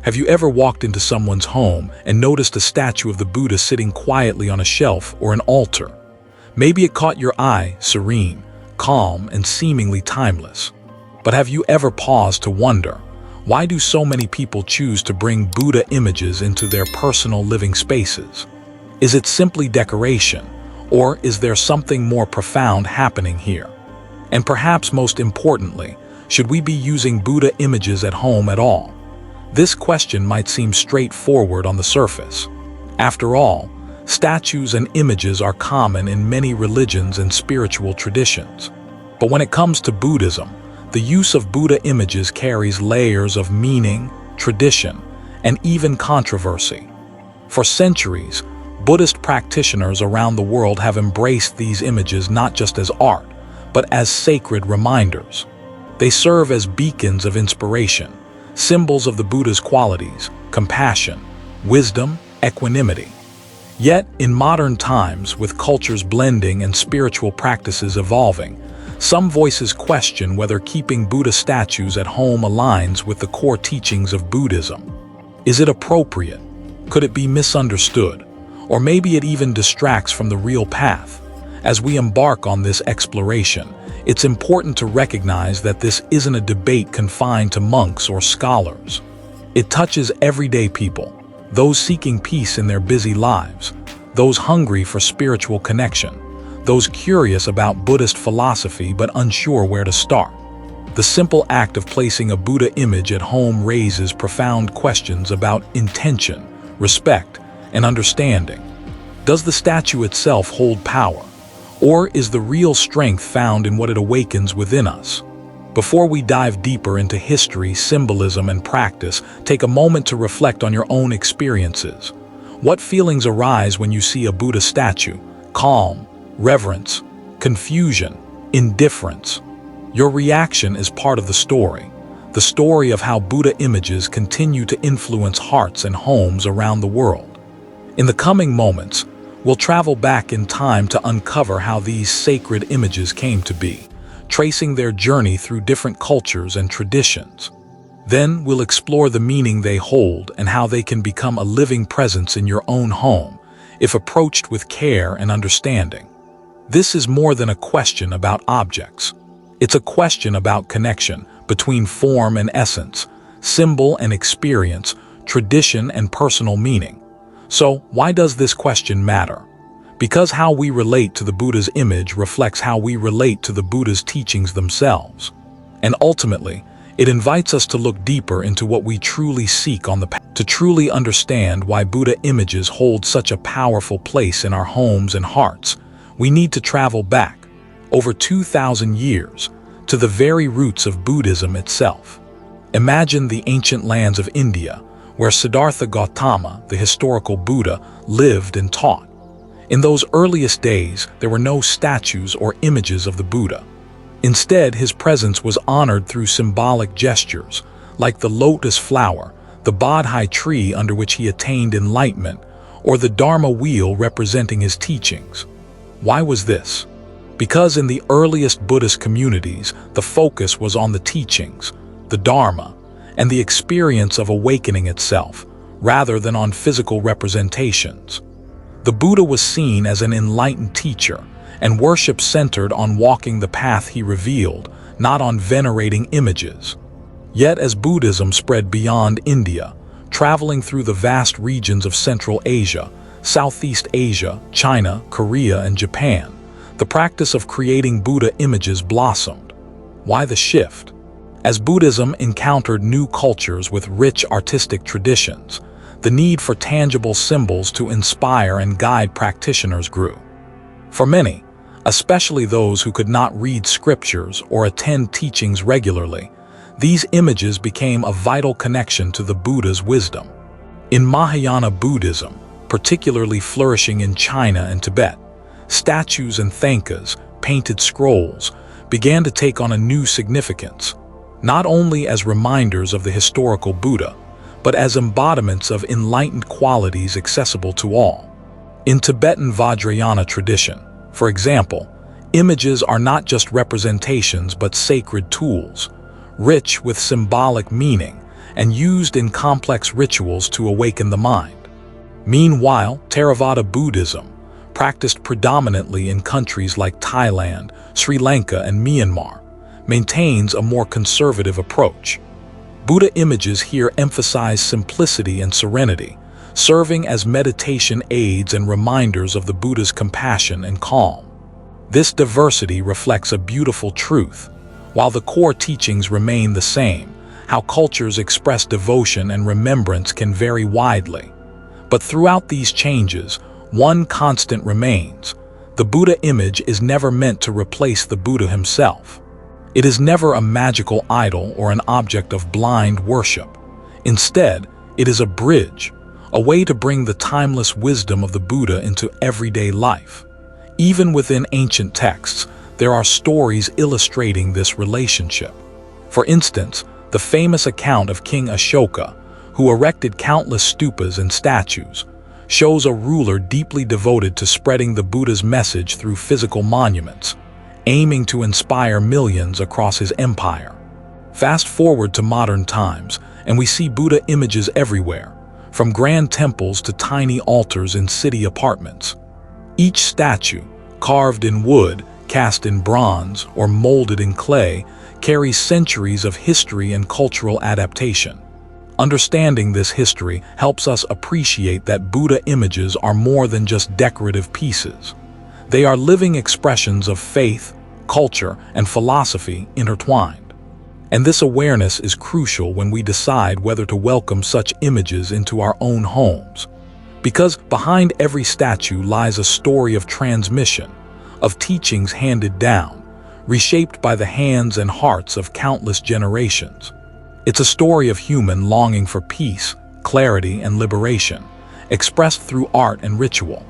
Have you ever walked into someone's home and noticed a statue of the Buddha sitting quietly on a shelf or an altar? Maybe it caught your eye, serene, calm, and seemingly timeless. But have you ever paused to wonder, why do so many people choose to bring Buddha images into their personal living spaces? Is it simply decoration, or is there something more profound happening here? And perhaps most importantly, should we be using Buddha images at home at all? This question might seem straightforward on the surface. After all, statues and images are common in many religions and spiritual traditions. But when it comes to Buddhism, the use of Buddha images carries layers of meaning, tradition, and even controversy. For centuries, Buddhist practitioners around the world have embraced these images not just as art, but as sacred reminders. They serve as beacons of inspiration, symbols of the Buddha's qualities, compassion, wisdom, equanimity. Yet, in modern times, with cultures blending and spiritual practices evolving, some voices question whether keeping Buddha statues at home aligns with the core teachings of Buddhism. Is it appropriate? Could it be misunderstood? Or maybe it even distracts from the real path. As we embark on this exploration, it's important to recognize that this isn't a debate confined to monks or scholars. It touches everyday people, those seeking peace in their busy lives, those hungry for spiritual connection, those curious about Buddhist philosophy but unsure where to start. The simple act of placing a Buddha image at home raises profound questions about intention, respect, and understanding. Does the statue itself hold power? Or is the real strength found in what it awakens within us? Before we dive deeper into history, symbolism, and practice, take a moment to reflect on your own experiences. What feelings arise when you see a Buddha statue? Calm, reverence, confusion, indifference. Your reaction is part of the story of how Buddha images continue to influence hearts and homes around the world. In the coming moments, we'll travel back in time to uncover how these sacred images came to be, tracing their journey through different cultures and traditions. Then we'll explore the meaning they hold and how they can become a living presence in your own home, if approached with care and understanding. This is more than a question about objects. It's a question about connection between form and essence, symbol and experience, tradition and personal meaning. So, why does this question matter? Because how we relate to the Buddha's image reflects how we relate to the Buddha's teachings themselves. And ultimately, it invites us to look deeper into what we truly seek on the path. To truly understand why Buddha images hold such a powerful place in our homes and hearts, we need to travel back, over 2,000 years, to the very roots of Buddhism itself. Imagine the ancient lands of India, where Siddhartha Gautama, the historical Buddha, lived and taught. In those earliest days, there were no statues or images of the Buddha. Instead, his presence was honored through symbolic gestures, like the lotus flower, the Bodhi tree under which he attained enlightenment, or the Dharma wheel representing his teachings. Why was this? Because in the earliest Buddhist communities, the focus was on the teachings, the Dharma, and the experience of awakening itself, rather than on physical representations. The Buddha was seen as an enlightened teacher, and worship centered on walking the path he revealed, not on venerating images. Yet as Buddhism spread beyond India, traveling through the vast regions of Central Asia, Southeast Asia, China, Korea, and Japan, the practice of creating Buddha images blossomed. Why the shift? As Buddhism encountered new cultures with rich artistic traditions, the need for tangible symbols to inspire and guide practitioners grew. For many, especially those who could not read scriptures or attend teachings regularly, these images became a vital connection to the Buddha's wisdom. In Mahayana Buddhism, particularly flourishing in China and Tibet, statues and thankas, painted scrolls, began to take on a new significance, not only as reminders of the historical Buddha, but as embodiments of enlightened qualities accessible to all. In Tibetan Vajrayana tradition, for example, images are not just representations but sacred tools, rich with symbolic meaning and used in complex rituals to awaken the mind. Meanwhile, Theravada Buddhism, practiced predominantly in countries like Thailand, Sri Lanka, and Myanmar, maintains a more conservative approach. Buddha images here emphasize simplicity and serenity, serving as meditation aids and reminders of the Buddha's compassion and calm. This diversity reflects a beautiful truth. While the core teachings remain the same, how cultures express devotion and remembrance can vary widely. But throughout these changes, one constant remains. The Buddha image is never meant to replace the Buddha himself. It is never a magical idol or an object of blind worship. Instead, it is a bridge, a way to bring the timeless wisdom of the Buddha into everyday life. Even within ancient texts, there are stories illustrating this relationship. For instance, the famous account of King Ashoka, who erected countless stupas and statues, shows a ruler deeply devoted to spreading the Buddha's message through physical monuments, aiming to inspire millions across his empire. Fast forward to modern times, and we see Buddha images everywhere, from grand temples to tiny altars in city apartments. Each statue, carved in wood, cast in bronze, or molded in clay, carries centuries of history and cultural adaptation. Understanding this history helps us appreciate that Buddha images are more than just decorative pieces. They are living expressions of faith, culture, and philosophy intertwined. And this awareness is crucial when we decide whether to welcome such images into our own homes. Because behind every statue lies a story of transmission, of teachings handed down, reshaped by the hands and hearts of countless generations. It's a story of human longing for peace, clarity, and liberation, expressed through art and ritual.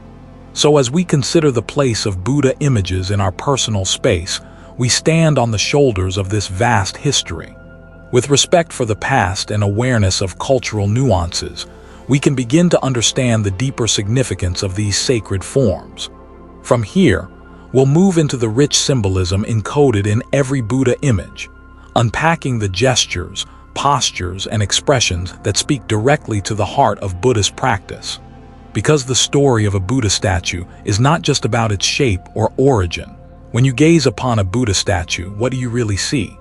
So as we consider the place of Buddha images in our personal space, we stand on the shoulders of this vast history. With respect for the past and awareness of cultural nuances, we can begin to understand the deeper significance of these sacred forms. From here, we'll move into the rich symbolism encoded in every Buddha image, unpacking the gestures, postures, and expressions that speak directly to the heart of Buddhist practice. Because the story of a Buddha statue is not just about its shape or origin. When you gaze upon a Buddha statue, what do you really see?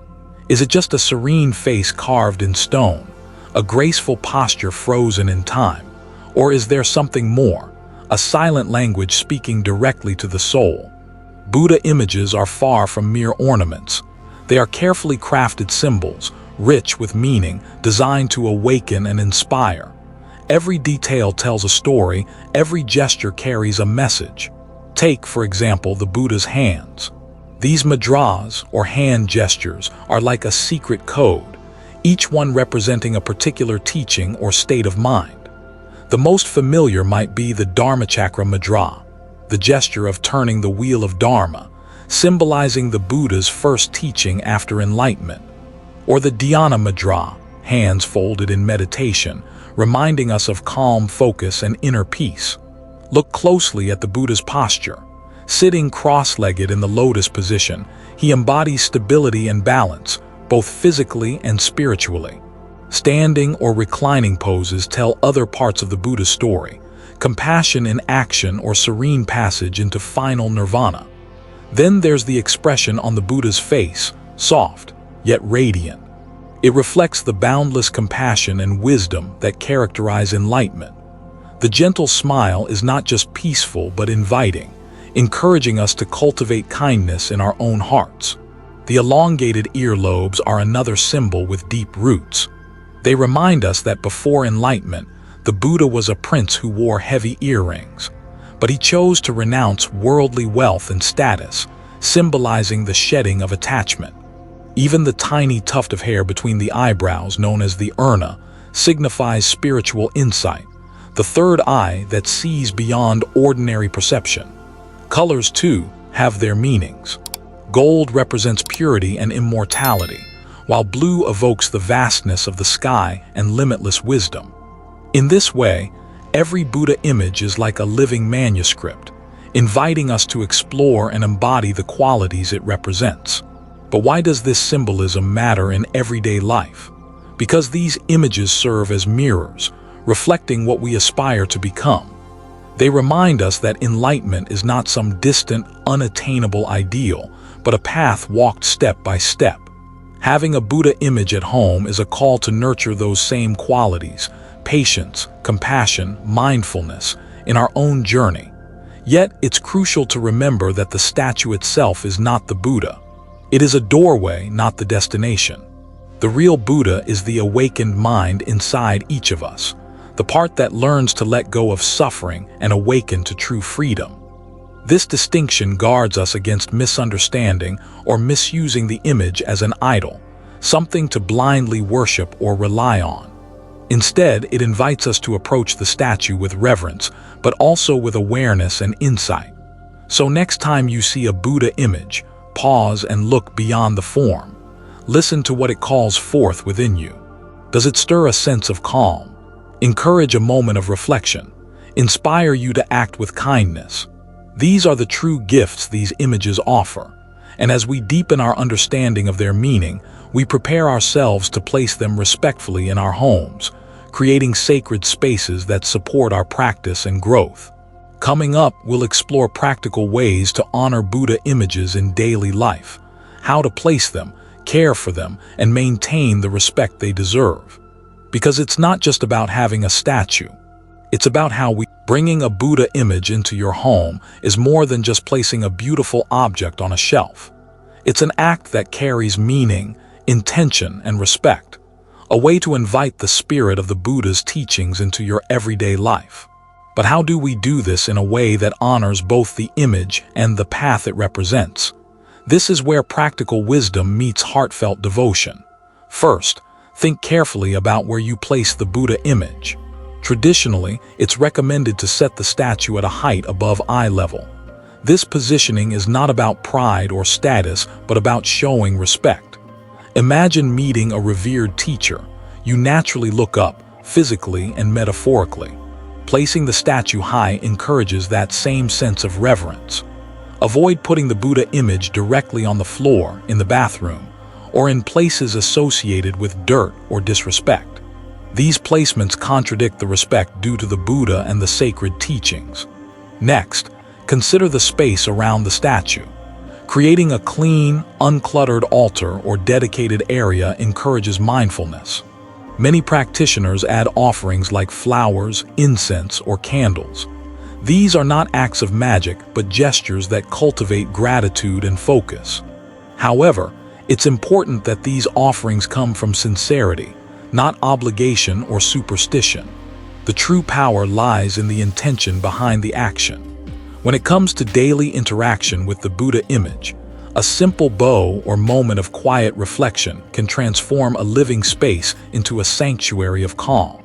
Is it just a serene face carved in stone, a graceful posture frozen in time, or is there something more, a silent language speaking directly to the soul? Buddha images are far from mere ornaments. They are carefully crafted symbols, rich with meaning, designed to awaken and inspire. Every detail tells a story, every gesture carries a message. Take, for example, the Buddha's hands. These mudras, or hand gestures, are like a secret code, each one representing a particular teaching or state of mind. The most familiar might be the Dharmachakra mudra, the gesture of turning the wheel of Dharma, symbolizing the Buddha's first teaching after enlightenment. Or the Dhyana mudra, hands folded in meditation, reminding us of calm focus and inner peace. Look closely at the Buddha's posture. Sitting cross-legged in the lotus position, he embodies stability and balance, both physically and spiritually. Standing or reclining poses tell other parts of the Buddha's story, compassion in action or serene passage into final nirvana. Then there's the expression on the Buddha's face, soft, yet radiant. It reflects the boundless compassion and wisdom that characterize enlightenment. The gentle smile is not just peaceful but inviting, encouraging us to cultivate kindness in our own hearts. The elongated earlobes are another symbol with deep roots. They remind us that before enlightenment, the Buddha was a prince who wore heavy earrings, but he chose to renounce worldly wealth and status, symbolizing the shedding of attachment. Even the tiny tuft of hair between the eyebrows, known as the urna, signifies spiritual insight, the third eye that sees beyond ordinary perception. Colors, too, have their meanings. Gold represents purity and immortality, while blue evokes the vastness of the sky and limitless wisdom. In this way, every Buddha image is like a living manuscript, inviting us to explore and embody the qualities it represents. But why does this symbolism matter in everyday life? because these images serve as mirrors, reflecting what we aspire to become. They remind us that enlightenment is not some distant, unattainable ideal, but a path walked step by step. Having a Buddha image at home is a call to nurture those same qualities, patience, compassion, mindfulness, in our own journey. Yet, it's crucial to remember that the statue itself is not the Buddha. It is a doorway, not the destination. The real Buddha is the awakened mind inside each of us, the part that learns to let go of suffering and awaken to true freedom. This distinction guards us against misunderstanding or misusing the image as an idol, something to blindly worship or rely on. Instead, it invites us to approach the statue with reverence, but also with awareness and insight. So next time you see a Buddha image, pause and look beyond the form. Listen to what it calls forth within you. Does it stir a sense of calm? Encourage a moment of reflection? Inspire you to act with kindness? These are the true gifts these images offer, and as we deepen our understanding of their meaning, we prepare ourselves to place them respectfully in our homes, creating sacred spaces that support our practice and growth. Coming up, we'll explore practical ways to honor Buddha images in daily life, how to place them, care for them, and maintain the respect they deserve. Because it's not just about having a statue, it's about how we bringing a Buddha image into your home is more than just placing a beautiful object on a shelf. It's an act that carries meaning, intention, and respect, a way to invite the spirit of the Buddha's teachings into your everyday life. But how do we do this in a way that honors both the image and the path it represents? This is where practical wisdom meets heartfelt devotion. First, think carefully about where you place the Buddha image. Traditionally, it's recommended to set the statue at a height above eye level. This positioning is not about pride or status, but about showing respect. Imagine meeting a revered teacher. You naturally look up, physically and metaphorically. Placing the statue high encourages that same sense of reverence. Avoid putting the Buddha image directly on the floor, in the bathroom, or in places associated with dirt or disrespect. These placements contradict the respect due to the Buddha and the sacred teachings. Next, consider the space around the statue. Creating a clean, uncluttered altar or dedicated area encourages mindfulness. Many practitioners add offerings like flowers, incense, or candles. These are not acts of magic, but gestures that cultivate gratitude and focus. However, it's important that these offerings come from sincerity, not obligation or superstition. The true power lies in the intention behind the action. When it comes to daily interaction with the Buddha image, a simple bow or moment of quiet reflection can transform a living space into a sanctuary of calm.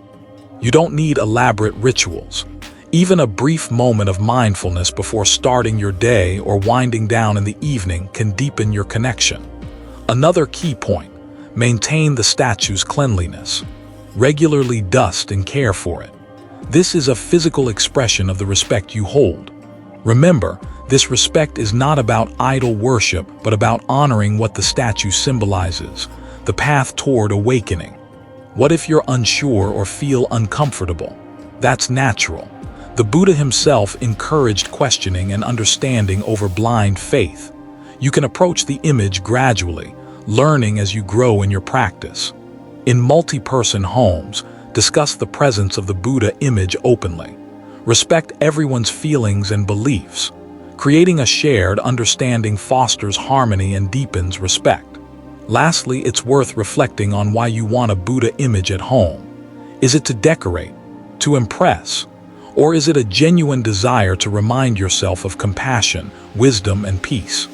You don't need elaborate rituals. Even a brief moment of mindfulness before starting your day or winding down in the evening can deepen your connection. Another key point: maintain the statue's cleanliness. Regularly dust and care for it. This is a physical expression of the respect you hold. Remember, this respect is not about idol worship, but about honoring what the statue symbolizes, the path toward awakening. What if you're unsure or feel uncomfortable? That's natural. The Buddha himself encouraged questioning and understanding over blind faith. You can approach the image gradually, learning as you grow in your practice. In multi-person homes, discuss the presence of the Buddha image openly. Respect everyone's feelings and beliefs. Creating a shared understanding fosters harmony and deepens respect. Lastly, it's worth reflecting on why you want a Buddha image at home. Is it to decorate, to impress, or is it a genuine desire to remind yourself of compassion, wisdom, and peace?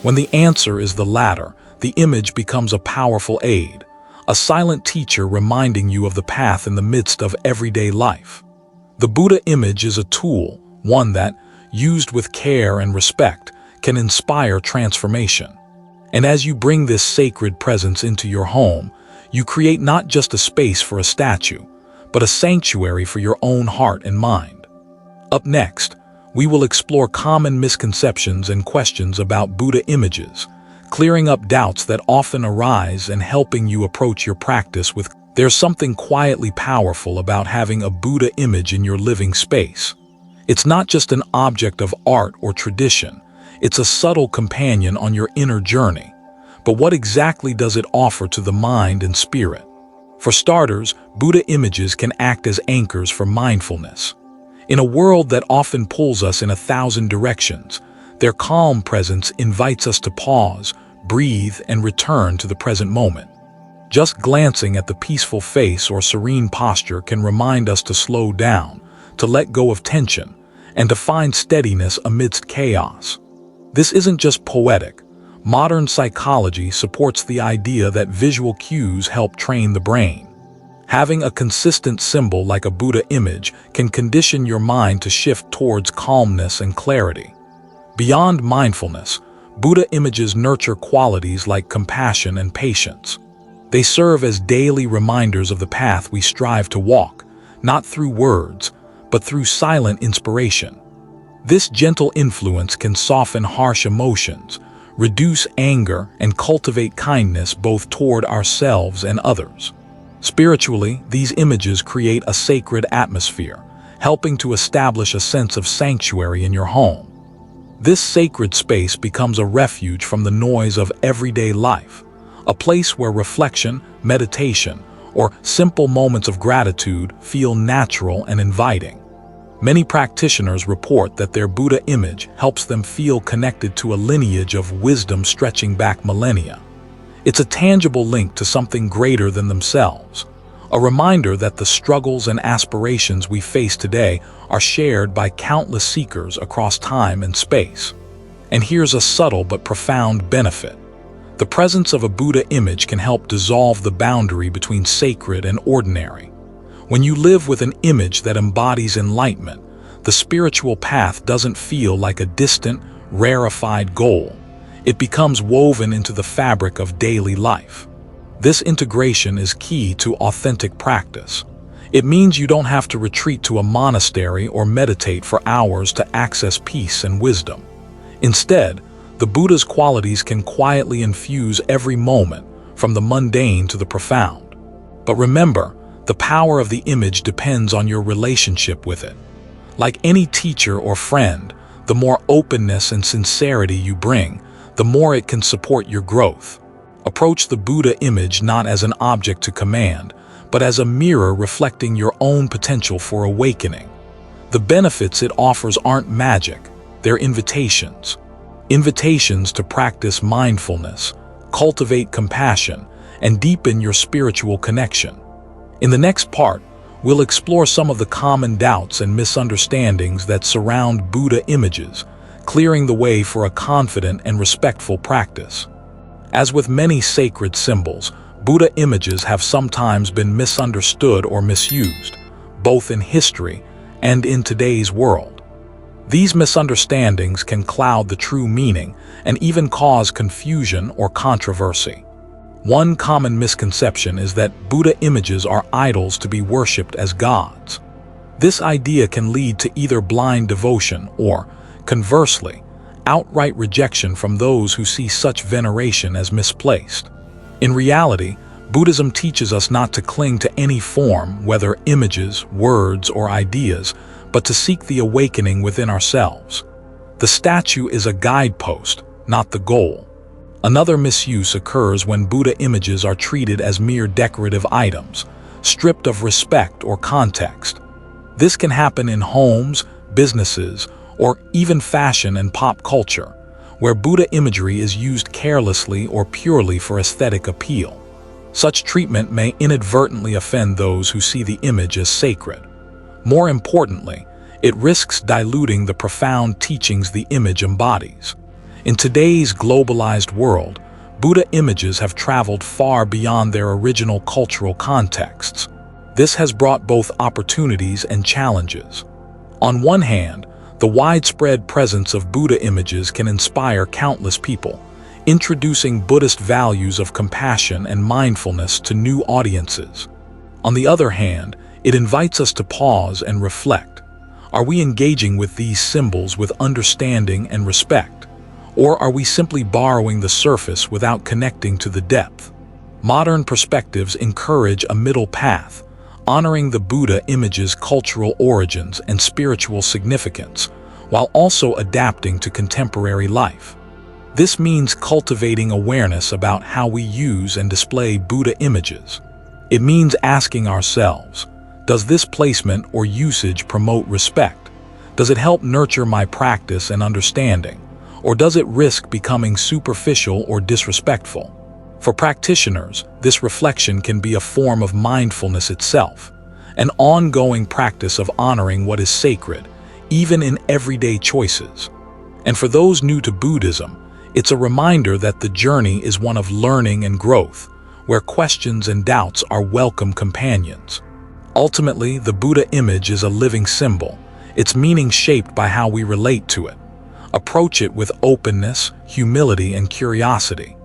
When the answer is the latter, the image becomes a powerful aid, a silent teacher reminding you of the path in the midst of everyday life. The Buddha image is a tool, one that, used with care and respect, can inspire transformation. And as you bring this sacred presence into your home, you create not just a space for a statue, but a sanctuary for your own heart and mind. Up next, we will explore common misconceptions and questions about Buddha images, clearing up doubts that often arise and helping you approach your practice with There's something quietly powerful about having a Buddha image in your living space. It's not just an object of art or tradition, it's a subtle companion on your inner journey. But what exactly does it offer to the mind and spirit? For starters, Buddha images can act as anchors for mindfulness. In a world that often pulls us in 1,000 directions, their calm presence invites us to pause, breathe, and return to the present moment. Just glancing at the peaceful face or serene posture can remind us to slow down, to let go of tension, and to find steadiness amidst chaos. This isn't just poetic. Modern psychology supports the idea that visual cues help train the brain. Having a consistent symbol like a Buddha image can condition your mind to shift towards calmness and clarity. Beyond mindfulness, Buddha images nurture qualities like compassion and patience. They serve as daily reminders of the path we strive to walk, not through words, but through silent inspiration. This gentle influence can soften harsh emotions, reduce anger, and cultivate kindness both toward ourselves and others. Spiritually, these images create a sacred atmosphere, helping to establish a sense of sanctuary in your home. This sacred space becomes a refuge from the noise of everyday life, a place where reflection, meditation, or simple moments of gratitude feel natural and inviting. Many practitioners report that their Buddha image helps them feel connected to a lineage of wisdom stretching back millennia. It's a tangible link to something greater than themselves, a reminder that the struggles and aspirations we face today are shared by countless seekers across time and space. And here's a subtle but profound benefit. The presence of a Buddha image can help dissolve the boundary between sacred and ordinary. When you live with an image that embodies enlightenment, the spiritual path doesn't feel like a distant, rarefied goal. It becomes woven into the fabric of daily life. This integration is key to authentic practice. It means you don't have to retreat to a monastery or meditate for hours to access peace and wisdom. Instead, the Buddha's qualities can quietly infuse every moment, from the mundane to the profound. But remember, the power of the image depends on your relationship with it. Like any teacher or friend, the more openness and sincerity you bring, the more it can support your growth. Approach the Buddha image not as an object to command, but as a mirror reflecting your own potential for awakening. The benefits it offers aren't magic, they're invitations. Invitations to practice mindfulness, cultivate compassion, and deepen your spiritual connection. In the next part, we'll explore some of the common doubts and misunderstandings that surround Buddha images, clearing the way for a confident and respectful practice. As with many sacred symbols, Buddha images have sometimes been misunderstood or misused, both in history and in today's world. These misunderstandings can cloud the true meaning and even cause confusion or controversy. One common misconception is that Buddha images are idols to be worshipped as gods. This idea can lead to either blind devotion or, conversely, outright rejection from those who see such veneration as misplaced. In reality, Buddhism teaches us not to cling to any form, whether images, words, or ideas, but to seek the awakening within ourselves. The statue is a guidepost, not the goal. Another misuse occurs when Buddha images are treated as mere decorative items, stripped of respect or context. This can happen in homes, businesses, or even fashion and pop culture, where Buddha imagery is used carelessly or purely for aesthetic appeal. Such treatment may inadvertently offend those who see the image as sacred. More importantly, it risks diluting the profound teachings the image embodies. In today's globalized world, Buddha images have traveled far beyond their original cultural contexts. This has brought both opportunities and challenges. On one hand, the widespread presence of Buddha images can inspire countless people, introducing Buddhist values of compassion and mindfulness to new audiences. On the other hand, it invites us to pause and reflect. Are we engaging with these symbols with understanding and respect? Or are we simply borrowing the surface without connecting to the depth? Modern perspectives encourage a middle path, honoring the Buddha image's cultural origins and spiritual significance, while also adapting to contemporary life. This means cultivating awareness about how we use and display Buddha images. It means asking ourselves, does this placement or usage promote respect? Does it help nurture my practice and understanding? Or does it risk becoming superficial or disrespectful? For practitioners, this reflection can be a form of mindfulness itself, an ongoing practice of honoring what is sacred, even in everyday choices. And for those new to Buddhism, it's a reminder that the journey is one of learning and growth, where questions and doubts are welcome companions. Ultimately, the Buddha image is a living symbol, its meaning shaped by how we relate to it. Approach it with openness, humility, and curiosity.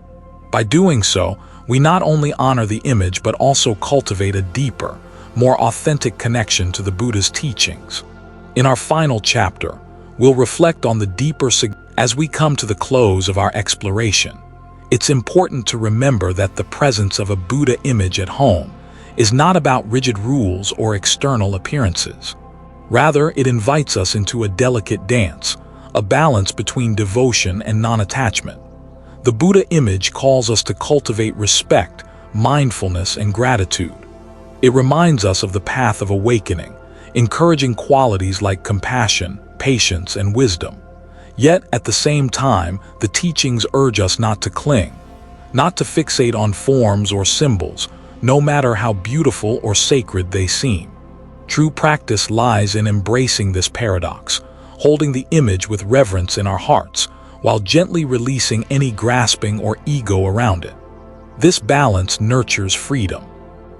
By doing so, we not only honor the image but also cultivate a deeper, more authentic connection to the Buddha's teachings. In our final chapter, we'll reflect on the deeper significance. As we come to the close of our exploration, it's important to remember that the presence of a Buddha image at home is not about rigid rules or external appearances. Rather, it invites us into a delicate dance, a balance between devotion and non-attachment. The Buddha image calls us to cultivate respect, mindfulness, and gratitude. It reminds us of the path of awakening, encouraging qualities like compassion, patience, and wisdom. Yet, at the same time, the teachings urge us not to cling, not to fixate on forms or symbols, no matter how beautiful or sacred they seem. True practice lies in embracing this paradox, holding the image with reverence in our hearts, while gently releasing any grasping or ego around it. This balance nurtures freedom.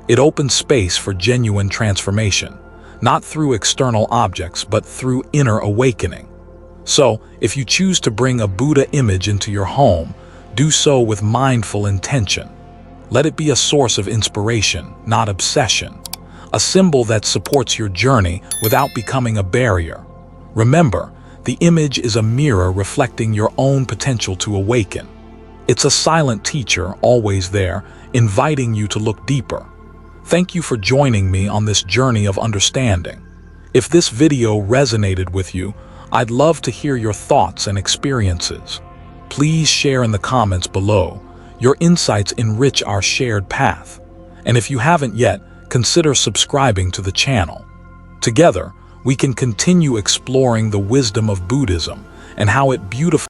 It opens space for genuine transformation, not through external objects, but through inner awakening. So, if you choose to bring a Buddha image into your home, do so with mindful intention. Let it be a source of inspiration, not obsession, a symbol that supports your journey without becoming a barrier. Remember, the image is a mirror reflecting your own potential to awaken. It's a silent teacher, always there, inviting you to look deeper. Thank you for joining me on this journey of understanding. If this video resonated with you, I'd love to hear your thoughts and experiences. Please share in the comments below. Your insights enrich our shared path. And if you haven't yet, consider subscribing to the channel. Together, we can continue exploring the wisdom of Buddhism and how it beautifies